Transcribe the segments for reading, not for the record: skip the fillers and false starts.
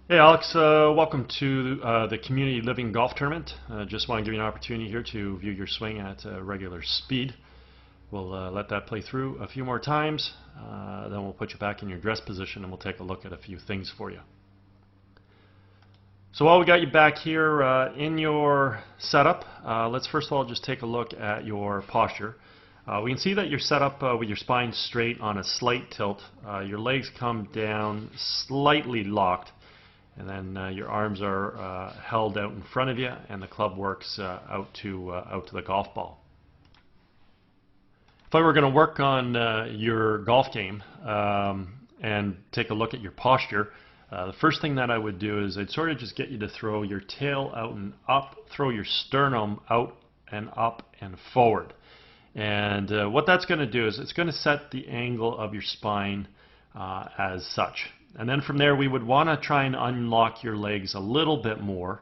Hey Alex, welcome to the Community Living Golf Tournament. Just want to give you an opportunity here to view your swing at regular speed. We'll let that play through a few more times, then we'll put you back in your dress position and we'll take a look at a few things for you. So while we got you back here in your setup, let's first of all just take a look at your posture. We can see that you're set up with your spine straight on a slight tilt. Your legs come down slightly locked, and then your arms are held out in front of you, and the club works out to the golf ball. If I were going to work on your golf game and take a look at your posture, the first thing that I would do is I'd sort of just get you to throw your tail out and up, throw your sternum out and up and forward. And what that's going to do is it's going to set the angle of your spine as such. And then from there we would want to try and unlock your legs a little bit more,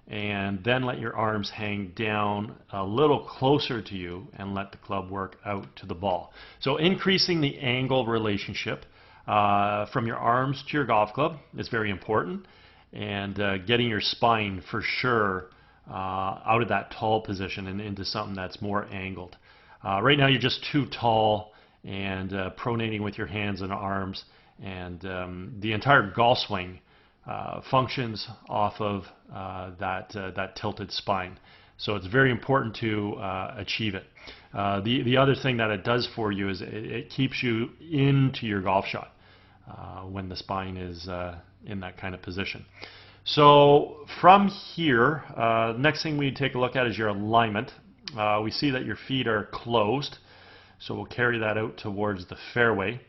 and then let your arms hang down a little closer to you and let the club work out to the ball. So increasing the angle relationship from your arms to your golf club is very important, and getting your spine for sure out of that tall position and into something that's more angled. Right now you're just too tall and pronating with your hands and arms, and the entire golf swing functions off of that tilted spine. So it's very important to achieve it. The other thing that it does for you is it keeps you into your golf shot when the spine is in that kind of position. So from here, next thing we take a look at is your alignment. We see that your feet are closed, so we'll carry that out towards the fairway.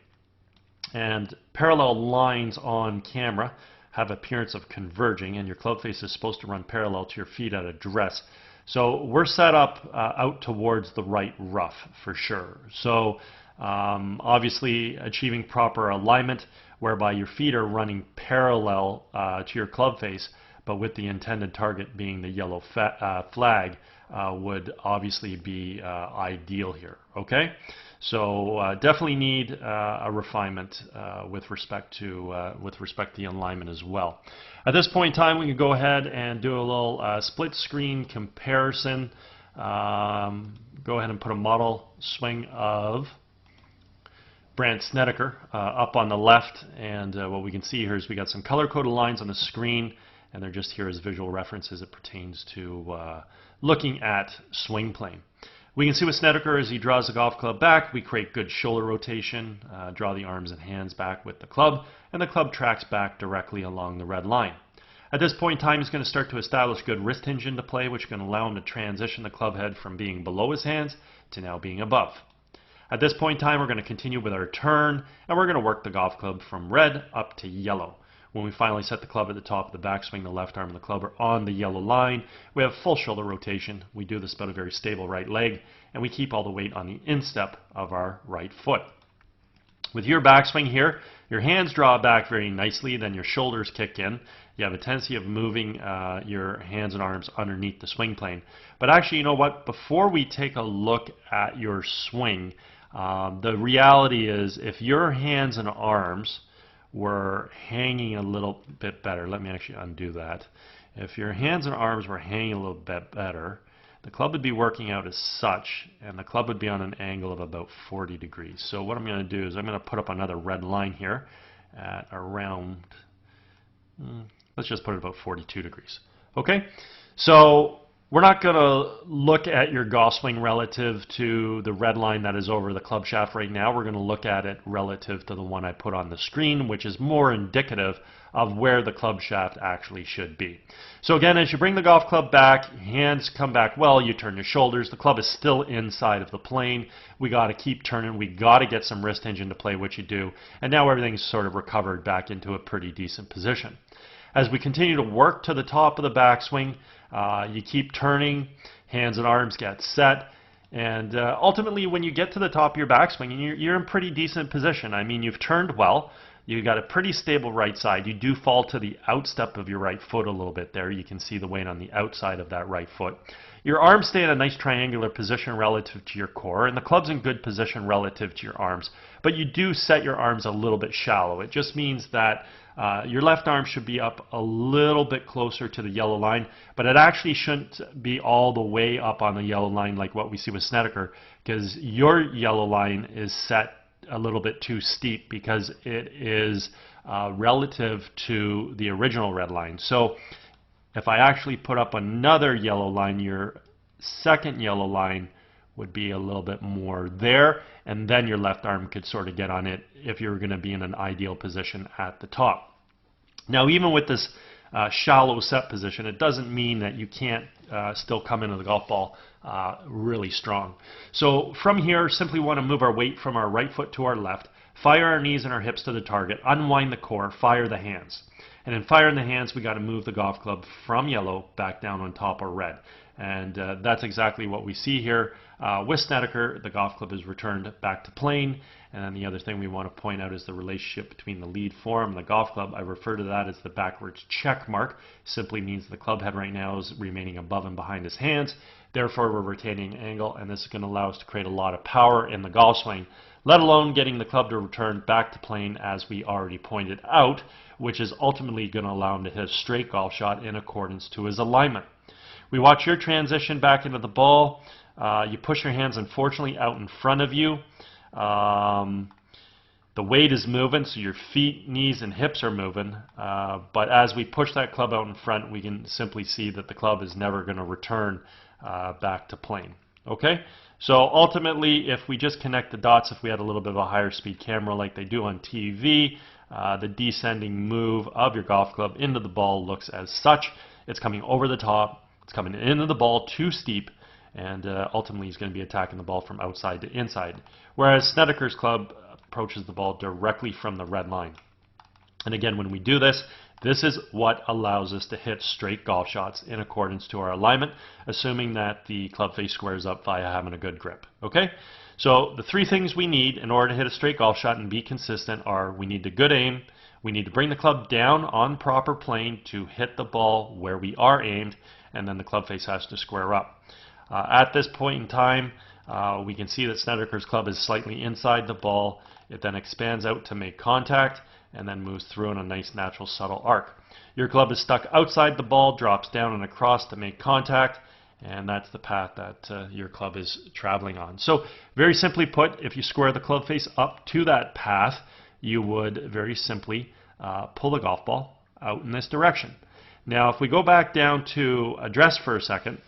And parallel lines on camera have appearance of converging, and your club face is supposed to run parallel to your feet at address. So we're set up out towards the right rough for sure. So obviously achieving proper alignment whereby your feet are running parallel to your club face, but with the intended target being the yellow flag would obviously be ideal here. Okay, so definitely need a refinement with respect to the alignment as well. At this point in time, we can go ahead and do a little split screen comparison. Go ahead and put a model swing of Brandt Snedeker up on the left, and what we can see here is we got some color-coded lines on the screen, and they're just here as visual reference as it pertains to looking at swing plane. We can see with Snedeker, as he draws the golf club back, we create good shoulder rotation, draw the arms and hands back with the club, and the club tracks back directly along the red line. At this point in time, he's going to start to establish good wrist hinge into play, which is going to allow him to transition the club head from being below his hands to now being above. At this point in time, we're going to continue with our turn, and we're going to work the golf club from red up to yellow. When we finally set the club at the top of the backswing, the left arm and the club are on the yellow line. We have full shoulder rotation. We do this about a very stable right leg, and we keep all the weight on the instep of our right foot. With your backswing here, your hands draw back very nicely, then your shoulders kick in. You have a tendency of moving your hands and arms underneath the swing plane. But actually, you know what? Before we take a look at your swing, the reality is if your hands and arms were hanging a little bit better. Let me actually undo that. If your hands and arms were hanging a little bit better, the club would be working out as such, and the club would be on an angle of about 40 degrees. So what I'm going to do is I'm going to put up another red line here at around, let's just put it about 42 degrees. Okay, so we're not going to look at your golf swing relative to the red line that is over the club shaft right now. We're going to look at it relative to the one I put on the screen, which is more indicative of where the club shaft actually should be. So again, as you bring the golf club back, hands come back well, you turn your shoulders, the club is still inside of the plane. We got to keep turning, we got to get some wrist hinge into play, which you do, and now everything's sort of recovered back into a pretty decent position. As we continue to work to the top of the backswing, you keep turning, hands and arms get set, and ultimately when you get to the top of your backswing, you're in pretty decent position. I mean, you've turned well, you got a pretty stable right side. You do fall to the outstep of your right foot a little bit there. You can see the weight on the outside of that right foot. Your arms stay in a nice triangular position relative to your core, and the club's in good position relative to your arms. But you do set your arms a little bit shallow. It just means that your left arm should be up a little bit closer to the yellow line, but it actually shouldn't be all the way up on the yellow line like what we see with Snedeker, because your yellow line is set a little bit too steep because it is relative to the original red line. So if I actually put up another yellow line, your second yellow line would be a little bit more there, and then your left arm could sort of get on it if you're going to be in an ideal position at the top. Now, even with this shallow set position, it doesn't mean that you can't still come into the golf ball really strong. So from here, simply want to move our weight from our right foot to our left, fire our knees and our hips to the target, unwind the core, fire the hands. And in firing the hands, we got to move the golf club from yellow back down on top of red. And that's exactly what we see here. With Snedeker, the golf club is returned back to plane. And then the other thing we want to point out is the relationship between the lead form and the golf club. I refer to that as the backwards check mark. Simply means the club head right now is remaining above and behind his hands. Therefore, we're retaining angle, and this is going to allow us to create a lot of power in the golf swing, let alone getting the club to return back to plane as we already pointed out, which is ultimately going to allow him to hit a straight golf shot in accordance to his alignment. We watch your transition back into the ball. You push your hands, unfortunately, out in front of you. The weight is moving, so your feet, knees, and hips are moving. But as we push that club out in front, we can simply see that the club is never going to return back to plane. Okay? So ultimately, if we just connect the dots, if we had a little bit of a higher speed camera like they do on TV, the descending move of your golf club into the ball looks as such. It's coming over the top. It's coming into the ball too steep, and ultimately he's going to be attacking the ball from outside to inside. Whereas Snedeker's club approaches the ball directly from the red line. And again, when we do this, this is what allows us to hit straight golf shots in accordance to our alignment, assuming that the club face squares up via having a good grip. Okay? So the three things we need in order to hit a straight golf shot and be consistent are: we need a good aim, we need to bring the club down on proper plane to hit the ball where we are aimed, and then the club face has to square up. At this point in time, we can see that Snedeker's club is slightly inside the ball. It then expands out to make contact and then moves through in a nice natural subtle arc. Your club is stuck outside the ball, drops down and across to make contact, and that's the path that your club is traveling on. So very simply put, if you square the club face up to that path, you would very simply pull the golf ball out in this direction. Now if we go back down to address for a second,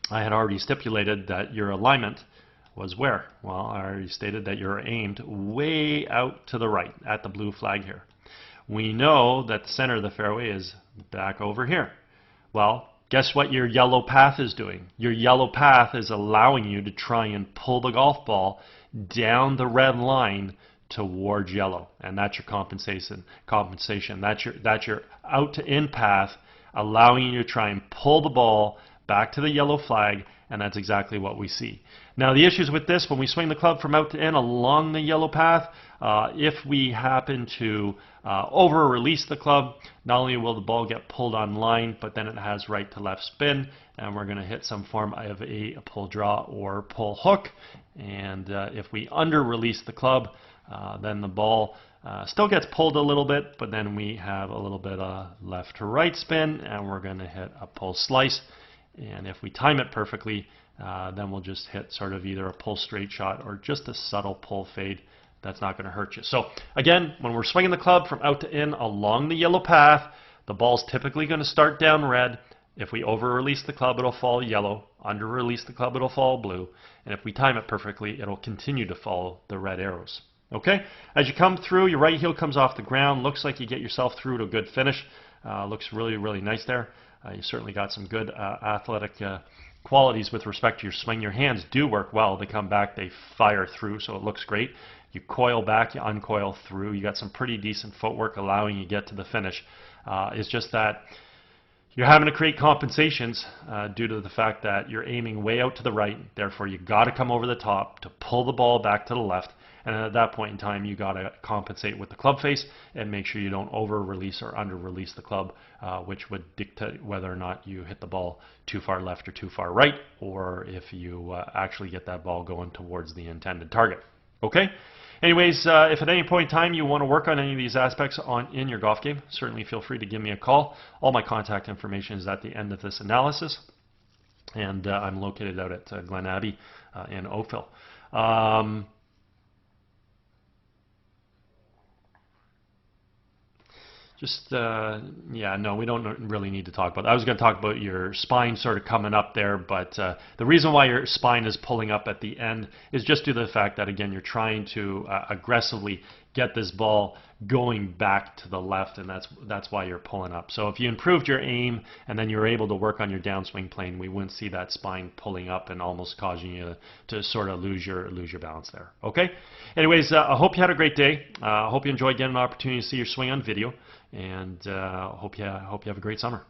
I had already stipulated that your alignment was where? Well, I already stated that you're aimed way out to the right at the blue flag here. We know that the center of the fairway is back over here. Well, guess what your yellow path is doing? Your yellow path is allowing you to try and pull the golf ball down the red line towards yellow, and that's your compensation. That's your out to in path, allowing you to try and pull the ball back to the yellow flag, and that's exactly what we see. Now the issues with this, when we swing the club from out to in along the yellow path, if we happen to over-release the club, not only will the ball get pulled on line, but then it has right to left spin, and we're going to hit some form of a pull draw or pull hook. And if we under-release the club, then the ball still gets pulled a little bit, but then we have a little bit of left to right spin, and we're going to hit a pull slice. And if we time it perfectly, then we'll just hit sort of either a pull straight shot or just a subtle pull fade. That's not going to hurt you. So again, when we're swinging the club from out to in along the yellow path, the ball's typically going to start down red. If we over-release the club, it'll fall yellow. Under-release the club, it'll fall blue. And if we time it perfectly, it'll continue to follow the red arrows. Okay? As you come through, your right heel comes off the ground. Looks like you get yourself through to a good finish. Looks really, really nice there. You certainly got some good athletic qualities with respect to your swing. Your hands do work well. They come back, they fire through, so it looks great. You coil back, you uncoil through. You got some pretty decent footwork allowing you to get to the finish. It's just that you're having to create compensations due to the fact that you're aiming way out to the right. Therefore, you got to come over the top to pull the ball back to the left. And at that point in time, you got to compensate with the club face and make sure you don't over release or under release the club, which would dictate whether or not you hit the ball too far left or too far right, or if you actually get that ball going towards the intended target. Okay? Anyways, if at any point in time you want to work on any of these aspects in your golf game, certainly feel free to give me a call. All my contact information is at the end of this analysis, and I'm located out at Glen Abbey in Oakville. Yeah, no, we don't really need to talk about that. I was going to talk about your spine sort of coming up there, but the reason why your spine is pulling up at the end is just due to the fact that, again, you're trying to aggressively get this ball going back to the left, and that's why you're pulling up. So if you improved your aim and then you're able to work on your downswing plane, we wouldn't see that spine pulling up and almost causing you to sort of lose your balance there. Okay? Anyways, I hope you had a great day. I hope you enjoyed getting an opportunity to see your swing on video, and hope you have a great summer.